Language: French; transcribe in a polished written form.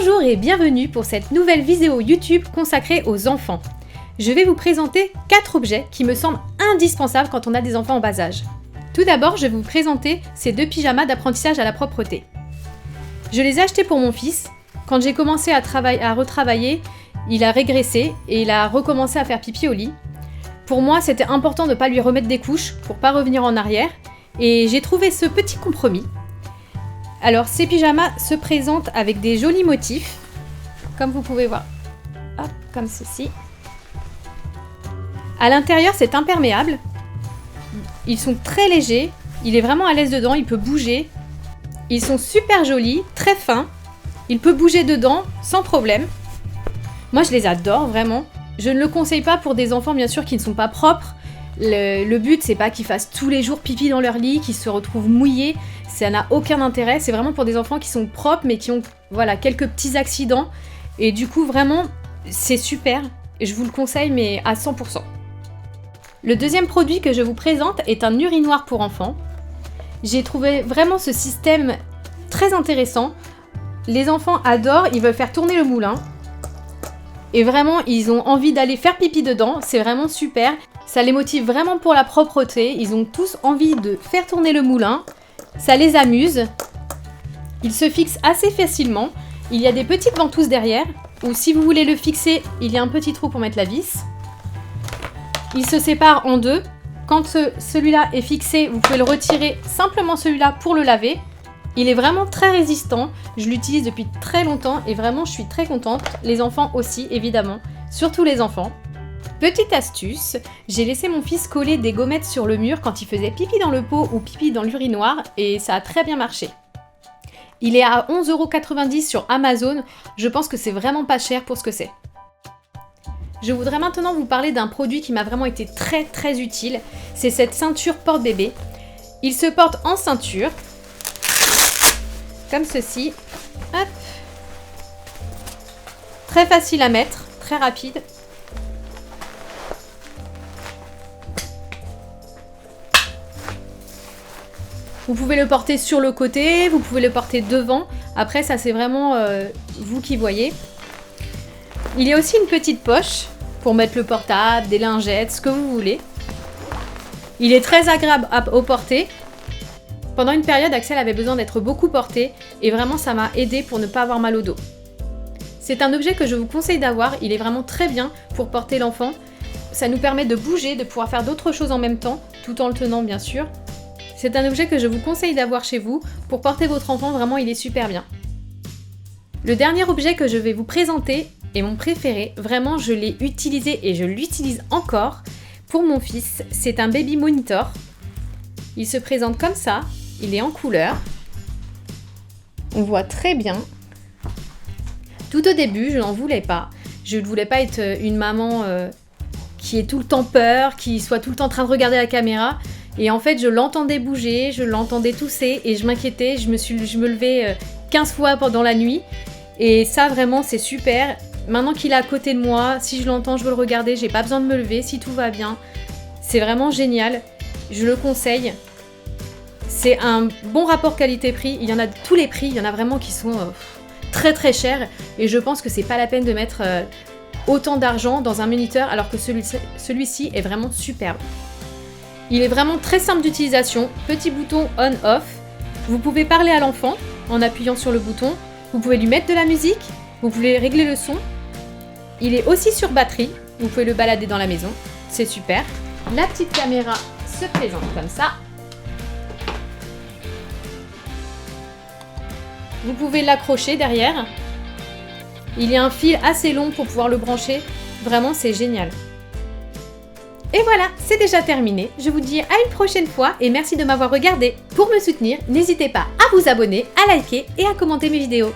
Bonjour et bienvenue pour cette nouvelle vidéo YouTube consacrée aux enfants. Je vais vous présenter 4 objets qui me semblent indispensables quand on a des enfants en bas âge. Tout d'abord, je vais vous présenter ces 2 pyjamas d'apprentissage à la propreté. Je les ai achetés pour mon fils. Quand j'ai commencé à retravailler, il a régressé et il a recommencé à faire pipi au lit. Pour moi, c'était important de ne pas lui remettre des couches pour pas revenir en arrière. Et j'ai trouvé ce petit compromis. Alors, ces pyjamas se présentent avec des jolis motifs, comme vous pouvez voir. Hop, comme ceci. À l'intérieur, c'est imperméable. Ils sont très légers. Il est vraiment à l'aise dedans, il peut bouger. Ils sont super jolis, très fins. Il peut bouger dedans sans problème. Moi, je les adore, vraiment. Je ne le conseille pas pour des enfants, bien sûr, qui ne sont pas propres. Le but, c'est pas qu'ils fassent tous les jours pipi dans leur lit, qu'ils se retrouvent mouillés. Ça n'a aucun intérêt. C'est vraiment pour des enfants qui sont propres, mais qui ont quelques petits accidents. Et du coup, vraiment, c'est super. Je vous le conseille, mais à 100%. Le deuxième produit que je vous présente est un urinoir pour enfants. J'ai trouvé vraiment ce système très intéressant. Les enfants adorent, ils veulent faire tourner le moulin. Et vraiment, ils ont envie d'aller faire pipi dedans. C'est vraiment super. Ça les motive vraiment pour la propreté. Ils ont tous envie de faire tourner le moulin. Ça les amuse. Ils se fixent assez facilement. Il y a des petites ventouses derrière. Ou si vous voulez le fixer, il y a un petit trou pour mettre la vis. Il se sépare en deux. Quand celui-là est fixé, vous pouvez le retirer simplement celui-là pour le laver. Il est vraiment très résistant. Je l'utilise depuis très longtemps et vraiment je suis très contente. Les enfants aussi, évidemment. Surtout les enfants. Petite astuce, j'ai laissé mon fils coller des gommettes sur le mur quand il faisait pipi dans le pot ou pipi dans l'urinoir et ça a très bien marché. Il est à 11,90 € sur Amazon. Je pense que c'est vraiment pas cher pour ce que c'est. Je voudrais maintenant vous parler d'un produit qui m'a vraiment été très très utile. C'est cette ceinture porte-bébé. Il se porte en ceinture. Comme ceci. Hop. Très facile à mettre, très rapide. Vous pouvez le porter sur le côté, vous pouvez le porter devant. Après, ça c'est vraiment vous qui voyez. Il y a aussi une petite poche pour mettre le portable, des lingettes, ce que vous voulez. Il est très agréable au porter. Pendant une période, Axel avait besoin d'être beaucoup porté et vraiment ça m'a aidé pour ne pas avoir mal au dos. C'est un objet que je vous conseille d'avoir, il est vraiment très bien pour porter l'enfant. Ça nous permet de bouger, de pouvoir faire d'autres choses en même temps, tout en le tenant bien sûr. C'est un objet que je vous conseille d'avoir chez vous pour porter votre enfant, vraiment il est super bien. Le dernier objet que je vais vous présenter est mon préféré, vraiment je l'ai utilisé et je l'utilise encore pour mon fils, c'est un baby monitor. Il se présente comme ça, il est en couleur, on voit très bien. Tout au début je n'en voulais pas, je ne voulais pas être une maman qui ait tout le temps peur, qui soit tout le temps en train de regarder la caméra. Et en fait, je l'entendais bouger, je l'entendais tousser et je m'inquiétais. Je me levais 15 fois pendant la nuit. Et ça, vraiment, c'est super. Maintenant qu'il est à côté de moi, si je l'entends, je veux le regarder. J'ai pas besoin de me lever si tout va bien. C'est vraiment génial. Je le conseille. C'est un bon rapport qualité-prix. Il y en a de tous les prix. Il y en a vraiment qui sont très très chers. Et je pense que c'est pas la peine de mettre autant d'argent dans un moniteur alors que celui-ci est vraiment superbe. Il est vraiment très simple d'utilisation, petit bouton on-off. Vous pouvez parler à l'enfant en appuyant sur le bouton. Vous pouvez lui mettre de la musique, vous pouvez régler le son. Il est aussi sur batterie, vous pouvez le balader dans la maison, c'est super. La petite caméra se présente comme ça. Vous pouvez l'accrocher derrière. Il y a un fil assez long pour pouvoir le brancher, vraiment c'est génial. Et voilà, c'est déjà terminé. Je vous dis à une prochaine fois et merci de m'avoir regardé. Pour me soutenir, n'hésitez pas à vous abonner, à liker et à commenter mes vidéos.